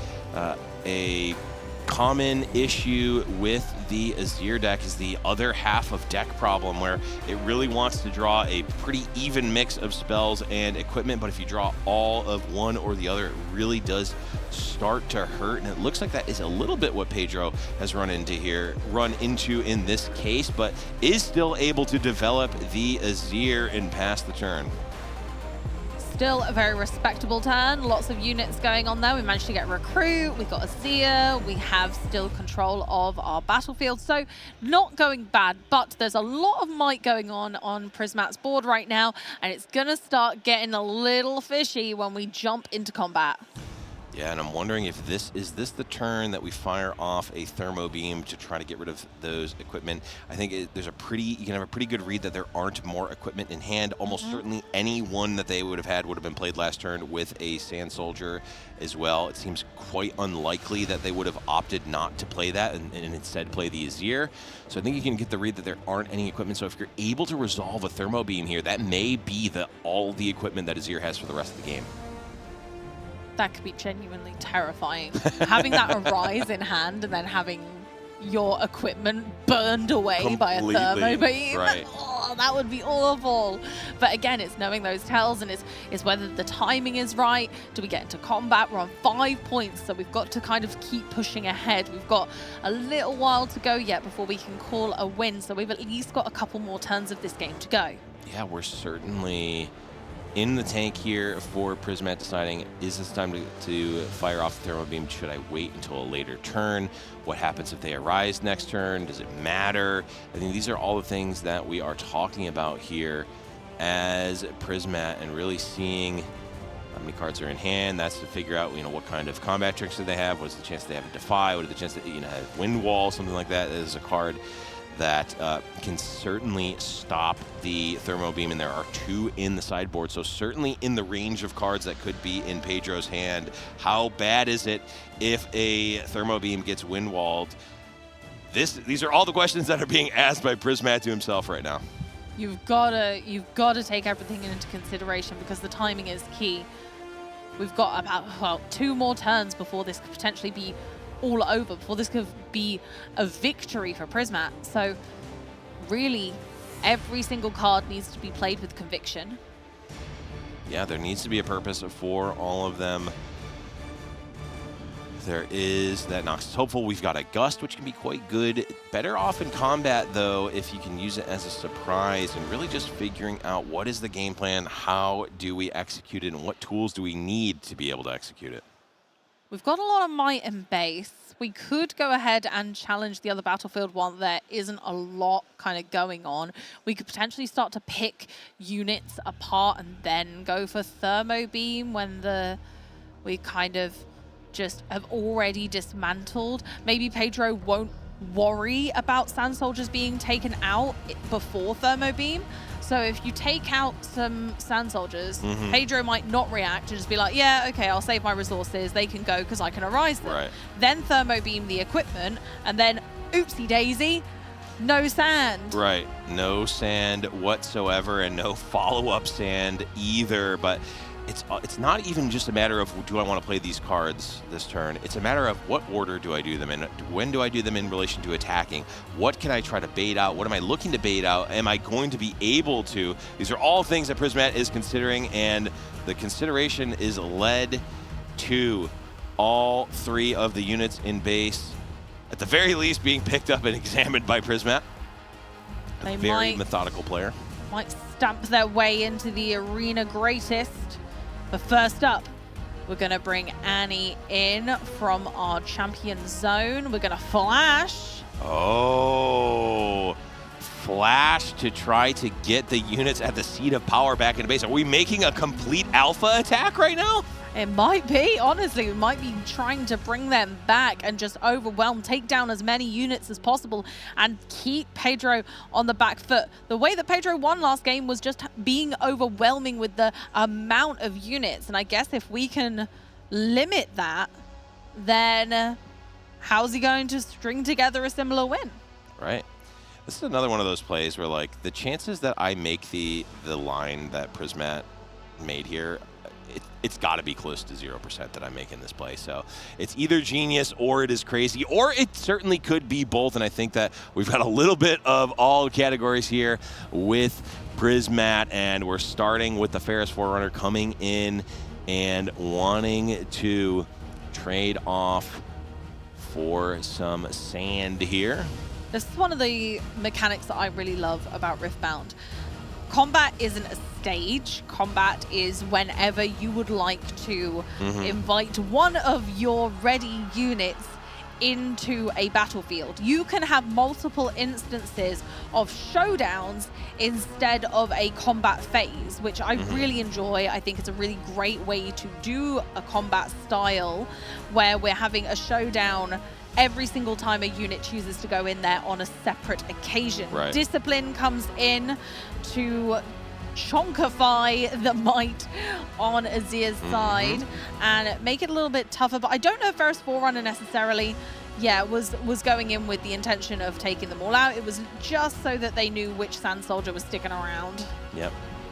common issue with the Azir deck, is the other half of deck problem, where it really wants to draw a pretty even mix of spells and equipment, but if you draw all of one or the other, it really does start to hurt, and it looks like that is a little bit what Pedro has run into in this case, but is still able to develop the Azir and pass the turn. Still a very respectable turn. Lots of units going on there. We managed to get Recruit. We got Azir. We have still control of our battlefield. So not going bad, but there's a lot of might going on Prismat's board right now, and it's going to start getting a little fishy when we jump into combat. Yeah, and I'm wondering if this is the turn that we fire off a thermo beam to try to get rid of those equipment. I think you can have a pretty good read that there aren't more equipment in hand. Almost certainly any one that they would have had would have been played last turn with a Sand Soldier as well. It seems quite unlikely that they would have opted not to play that and instead play the Azir. So I think you can get the read that there aren't any equipment. So if you're able to resolve a thermo beam here, that may be all the equipment that Azir has for the rest of the game. That could be genuinely terrifying. Having that Arise in hand and then having your equipment burned away by a thermo beam. Right. Oh, that would be awful. But again, it's knowing those tells, and it's whether the timing is right. Do we get into combat? We're on 5 points, so we've got to kind of keep pushing ahead. We've got a little while to go yet before we can call a win, so we've at least got a couple more turns of this game to go. Yeah, we're certainly in the tank here for Prismat, deciding, is this time to fire off the thermo beam? Should I wait until a later turn? What happens if they Arise next turn? Does it matter? I think these are all the things that we are talking about here as Prismat, and really seeing how many cards are in hand. That's to figure out, what kind of combat tricks do they have? What is the chance they have a Defy? What is the chance that have Wind Wall? Something like that. That is a card that can certainly stop the thermo beam, and there are 2 in the sideboard, so certainly in the range of cards that could be in Pedro's hand. How bad is it if a thermo beam gets wind walled? These are all the questions that are being asked by Prismat to himself right now. You've got to take everything into consideration, because the timing is key. We've got about 2 more turns before this could potentially be all over, before this could be a victory for Prismat. So really, every single card needs to be played with conviction. Yeah, there needs to be a purpose for all of them. There is that Nox is Hopeful. We've got a Gust, which can be quite good. Better off in combat, though, if you can use it as a surprise, and really just figuring out what is the game plan, how do we execute it, and what tools do we need to be able to execute it. We've got a lot of might and base. We could go ahead and challenge the other battlefield one. There isn't a lot kind of going on. We could potentially start to pick units apart and then go for Thermo Beam when we kind of just have already dismantled. Maybe Pedro won't worry about Sand Soldiers being taken out before Thermo Beam. So if you take out some Sand Soldiers, Pedro might not react and just be like, yeah, okay, I'll save my resources. They can go because I can Arise them. Right. Then Thermo Beam the equipment, and then oopsie daisy, no sand. Right, no sand whatsoever, and no follow-up sand either. But it's not even just a matter of, do I want to play these cards this turn? It's a matter of, what order do I do them in? When do I do them in relation to attacking? What can I try to bait out? What am I looking to bait out? Am I going to be able to? These are all things that Prismat is considering, and the consideration is led to all 3 of the units in base, at the very least, being picked up and examined by Prismat. A very methodical player. Might stamp their way into the arena greatest. But first up, we're going to bring Annie in from our champion zone. We're going to flash. Oh, flash to try to get the units at the seat of power back into base. Are we making a complete alpha attack right now? It might be, honestly. We might be trying to bring them back and just overwhelm, take down as many units as possible and keep Pedro on the back foot. The way that Pedro won last game was just being overwhelming with the amount of units. And I guess if we can limit that, then how's he going to string together a similar win? Right. This is another one of those plays where, like, the chances that I make the line that Prismat made here, it's got to be close to 0% that I'm making this play. So it's either genius or it is crazy, or it certainly could be both. And I think that we've got a little bit of all categories here with Prismat, and we're starting with the Ferris Forerunner coming in and wanting to trade off for some sand here. This is one of the mechanics that I really love about Riftbound. Combat isn't a stage. Combat is whenever you would like to invite one of your ready units into a battlefield. You can have multiple instances of showdowns instead of a combat phase, which I really enjoy. I think it's a really great way to do a combat style where we're having a showdown every single time a unit chooses to go in there on a separate occasion. Right. Discipline comes in to chonkify the might on Azir's side and make it a little bit tougher. But I don't know if Ferris Forerunner necessarily, was going in with the intention of taking them all out. It was just so that they knew which Sand Soldier was sticking around. Yep,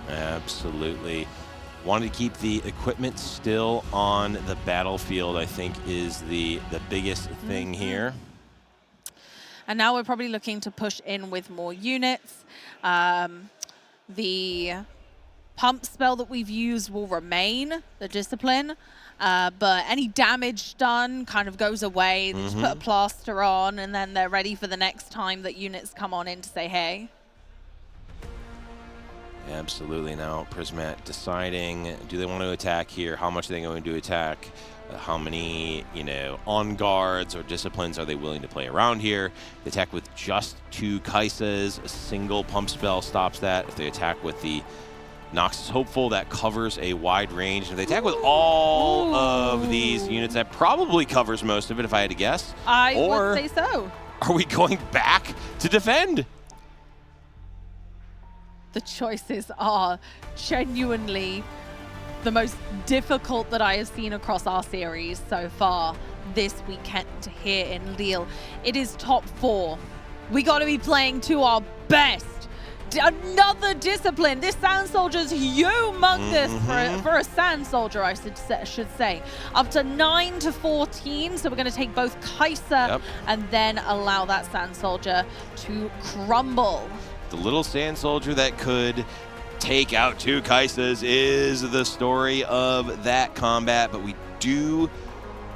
absolutely. Wanted to keep the equipment still on the battlefield, I think, is the biggest thing here. And now we're probably looking to push in with more units. The pump spell that we've used will remain, the Discipline, but any damage done kind of goes away. They just put a plaster on, and then they're ready for the next time that units come on in to say, hey. Absolutely. Now, Prismat deciding, do they want to attack here? How much are they going to attack? How many, on guards or disciplines are they willing to play around here? They attack with just 2 Kaisas. A single pump spell stops that. If they attack with the Noxus Hopeful, that covers a wide range. If they attack with all of these units, that probably covers most of it, if I had to guess. I would say so. Are we going back to defend? The choices are genuinely the most difficult that I have seen across our series so far this weekend here in Lille. It is top 4. We got to be playing to our best. Another Discipline. This Sand Soldier's humongous for a Sand Soldier, I should say. Up to 9 to 14, so we're going to take both Kaisa and then allow that Sand Soldier to crumble. The little Sand Soldier that could take out 2 Kaisas is the story of that combat, but we do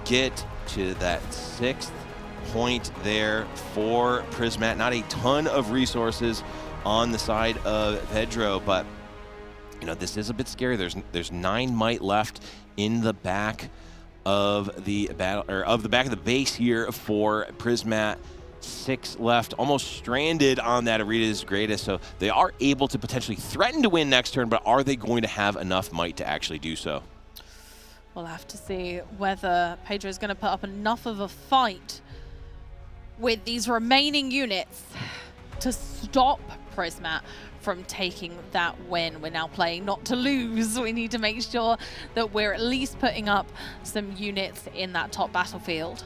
get to that 6th point there for Prismat. Not a ton of resources on the side of Pedro, but this is a bit scary. There's 9 might left in the back of the battle, or of the back of the base here for Prismat. 6 left, almost stranded on that Arita's Greatest, so they are able to potentially threaten to win next turn, but are they going to have enough might to actually do so? We'll have to see whether Pedro is going to put up enough of a fight with these remaining units to stop Prismat from taking that win. We're now playing not to lose. We need to make sure that we're at least putting up some units in that top battlefield.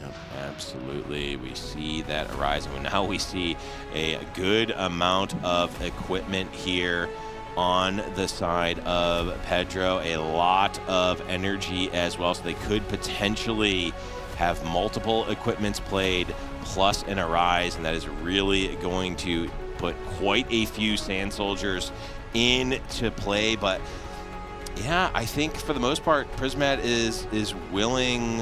Yep, absolutely. We see that arising. Now we see a good amount of equipment here on the side of Pedro. A lot of energy as well, so they could potentially have multiple equipments played plus an Arise, and that is really going to put quite a few Sand Soldiers into play. But yeah, I think for the most part, Prismat is willing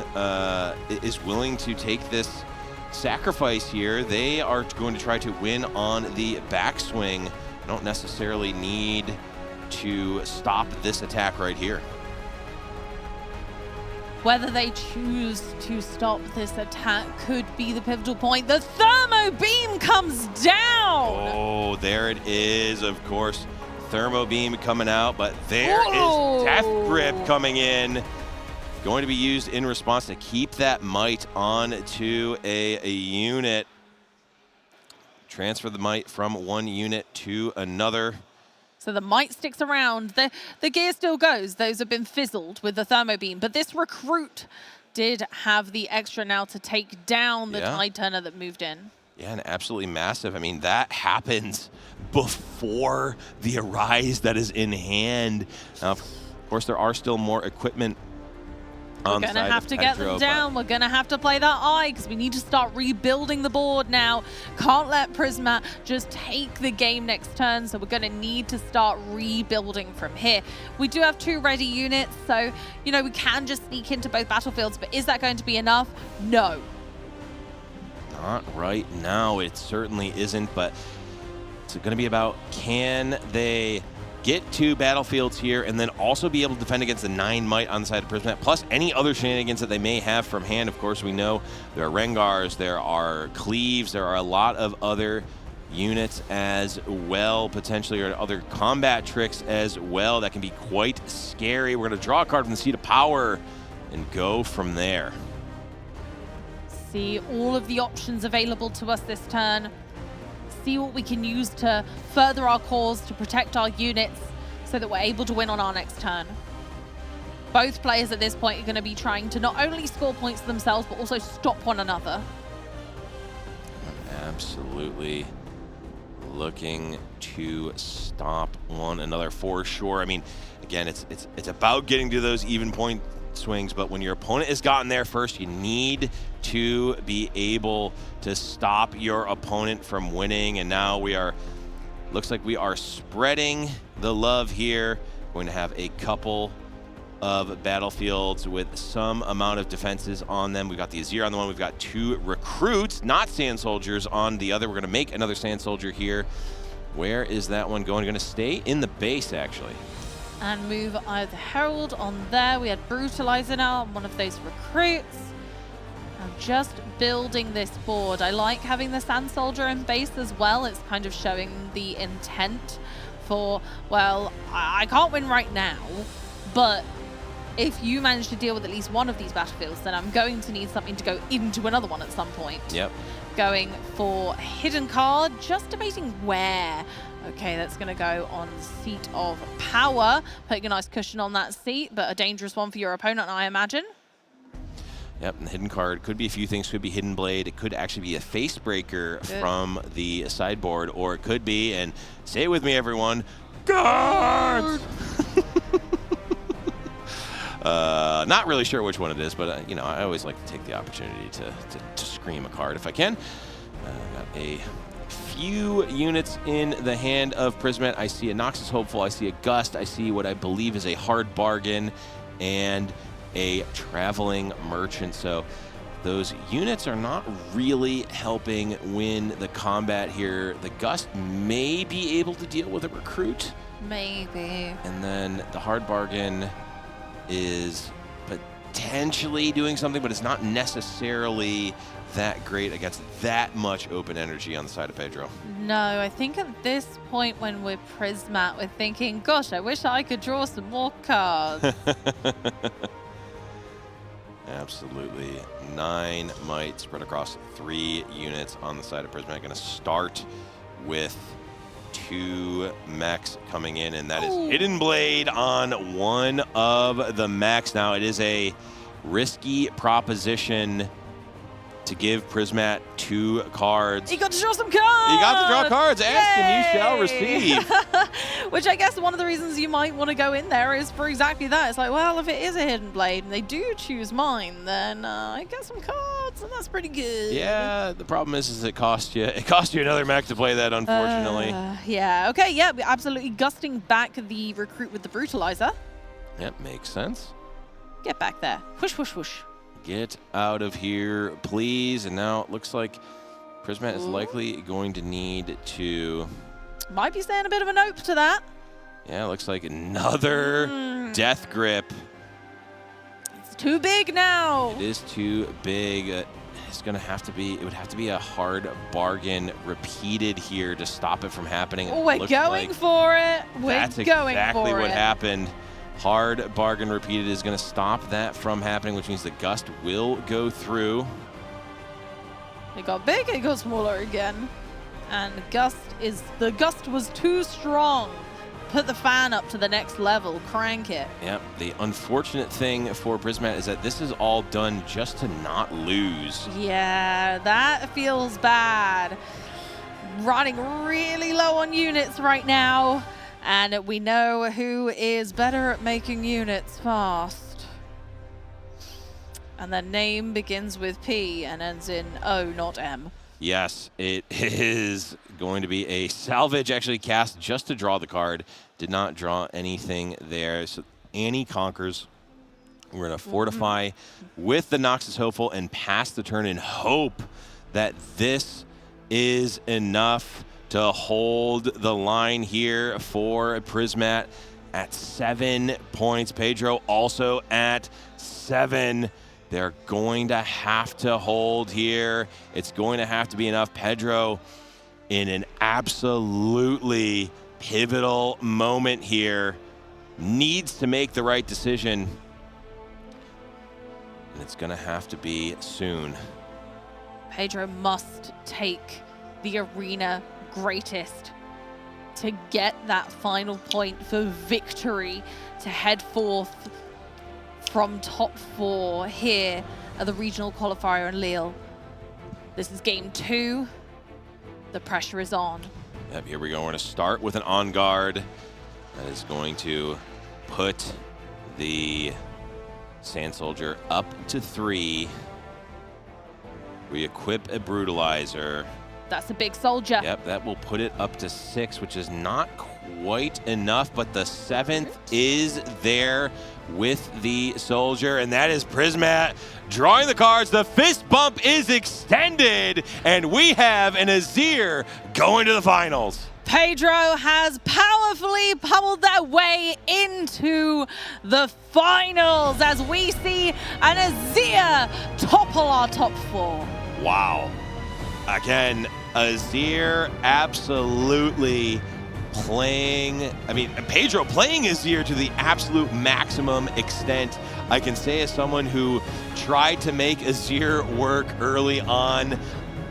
to take this sacrifice here. They are going to try to win on the backswing. I don't necessarily need to stop this attack right here. Whether they choose to stop this attack could be the pivotal point. The Thermo Beam comes down! Oh, there it is, of course. Thermo Beam coming out, but there is Death Grip coming in. Going to be used in response to keep that might on to a unit. Transfer the might from one unit to another. So the might sticks around. The gear still goes. Those have been fizzled with the thermo beam. But this recruit did have the extra now to take down the Tide Turner that moved in. Yeah, and absolutely massive. I mean, that happens before the Arise that is in hand. Now, of course, there are still more equipment on the side of Pedro. We're going to have to get them down. We're going to have to play that eye because we need to start rebuilding the board now. Can't let Prismat just take the game next turn, so we're going to need to start rebuilding from here. We do have 2 ready units, so, you know, we can just sneak into both battlefields, but is that going to be enough? No. Not right now. It certainly isn't, but it's going to be about, can they get 2 battlefields here and then also be able to defend against the 9 might on the side of Prismat, plus any other shenanigans that they may have from hand. Of course, we know there are Rengars, there are Cleaves, there are a lot of other units as well, potentially, or other combat tricks as well that can be quite scary. We're going to draw a card from the Seat of Power and go from there. See all of the options available to us this turn. See what we can use to further our cause, to protect our units, so that we're able to win on our next turn. Both players at this point are going to be trying to not only score points for themselves, but also stop one another. Absolutely looking to stop one another for sure. I mean, again, it's about getting to those even point swings, but when your opponent has gotten there first, you need to be able to stop your opponent from winning. And now looks like we are spreading the love here. Going to have a couple of battlefields with some amount of defenses on them. We've got the Azir on the one. We've got 2 recruits, not Sand Soldiers, on the other. We're going to make another Sand Soldier here. Where is that one going? Going to stay in the base, actually. And move the Herald on there. We had Brutalizer now on one of those recruits. I'm just building this board. I like having the Sand Soldier in base as well. It's kind of showing the intent for, well, I can't win right now, but if you manage to deal with at least one of these battlefields, then I'm going to need something to go into another one at some point. Yep. Going for hidden card, just debating where. Okay, that's going to go on Seat of Power. Putting a nice cushion on that seat, but a dangerous one for your opponent, I imagine. Yep, and the hidden card could be a few things. Could be Hidden Blade. It could actually be a face breaker from the sideboard, or it could be, and say it with me, everyone, guard! Not really sure which one it is, but you know, I always like to take the opportunity to scream a card if I can. Got a few units in the hand of Prismat. I see a Noxus Hopeful, I see a Gust, I see what I believe is a Hard Bargain, and a Traveling Merchant. So those units are not really helping win the combat here. The Gust may be able to deal with a Recruit. Maybe. And then the Hard Bargain is potentially doing something, but it's not necessarily that great against that much open energy on the side of Pedro. No, I think at this point when we're Prismat, we're thinking, gosh, I wish I could draw some more cards. Absolutely. 9 might spread across 3 units on the side of Prismat. Going to start with 2 mechs coming in, and that is Hidden Blade on one of the mechs. Now, it is a risky proposition to give Prismat 2 cards. You got to draw some cards! You got to draw cards. Ask and you shall receive. Which I guess one of the reasons you might want to go in there is for exactly that. It's like, well, if it is a Hidden Blade and they do choose mine, then I get some cards, and that's pretty good. Yeah, the problem is it costs you another mech to play that, unfortunately. Yeah, okay, yeah, we're absolutely gusting back the Recruit with the Brutalizer. Yep, makes sense. Get back there. Whoosh, whoosh, whoosh. Get out of here, please. And now it looks like Prismat is likely going to need to... Might be saying a bit of a nope to that. Yeah, it looks like another Death Grip. It's too big now. It is too big. It's going to have to be, it would have to be a Hard Bargain repeated here to stop it from happening. Oh, we're going for it. That's exactly what happened. Hard Bargain repeated is going to stop that from happening, which means the Gust will go through. It got big, it got smaller again. And the Gust was too strong put the fan up to the next level, crank it. Yep. The unfortunate thing for Prismat is that this is all done just to not lose. Yeah, that feels bad. Running really low on units right now, and we know who is better at making units fast. And their name begins with P and ends in O, not M. Yes, it is going to be a salvage actually cast just to draw the card. Did not draw anything there. So Annie conquers. We're going to fortify with the Noxus Hopeful and pass the turn and hope that this is enough to hold the line here for Prismat at 7 points. Pedro also at 7. They're going to have to hold here. It's going to have to be enough. Pedro in an absolutely pivotal moment here needs to make the right decision. And it's going to have to be soon. Pedro must take the arena greatest to get that final point for victory, to head forth from top 4 here at the regional qualifier in Lille. This is game 2. The pressure is on. Yep, here we go. We're going to start with an on guard that is going to put the Sand Soldier up to 3. We equip a Brutalizer. That's a big soldier. Yep, that will put it up to 6, which is not quite enough, but the 7th is there with the Soldier, and that is Prismat drawing the cards. The fist bump is extended, and we have an Azir going to the finals. Pedro has powerfully pummeled their way into the finals as we see an Azir topple our top 4. Wow. Again, Azir absolutely playing, Pedro playing Azir to the absolute maximum extent. I can say as someone who tried to make Azir work early on,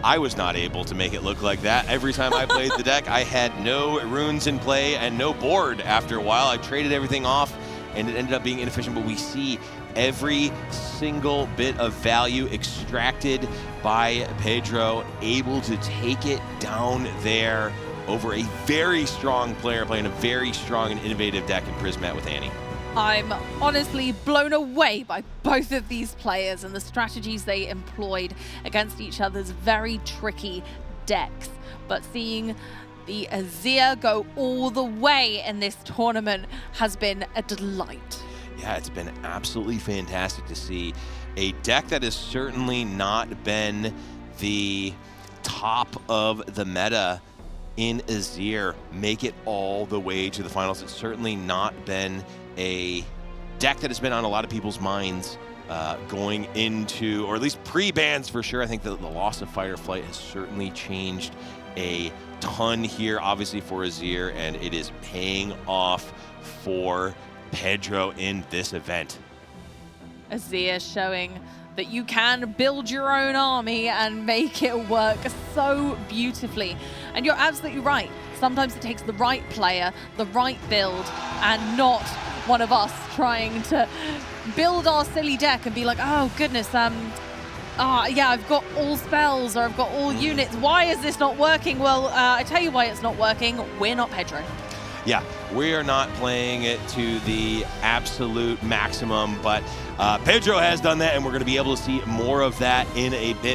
I was not able to make it look like that. Every time I played the deck, I had no runes in play and no board after a while. I traded everything off and it ended up being inefficient, but we see every single bit of value extracted by Pedro, able to take it down there over a very strong player playing a very strong and innovative deck in Prismat with Annie. I'm honestly blown away by both of these players and the strategies they employed against each other's very tricky decks. But seeing the Azir go all the way in this tournament has been a delight. Yeah, it's been absolutely fantastic to see a deck that has certainly not been the top of the meta in Azir make it all the way to the finals. It's certainly not been a deck that has been on a lot of people's minds going into, or at least pre-bans for sure. I think that the loss of Fight or Flight has certainly changed a ton here, obviously for Azir, and it is paying off for Pedro in this event. Azir showing that you can build your own army and make it work so beautifully. And you're absolutely right. Sometimes it takes the right player, the right build, and not one of us trying to build our silly deck and be like, oh goodness, yeah, I've got all spells or I've got all units. Why is this not working? Well, I tell you why it's not working. We're not Pedro. Yeah, we are not playing it to the absolute maximum, but Pedro has done that, and we're going to be able to see more of that in a bit.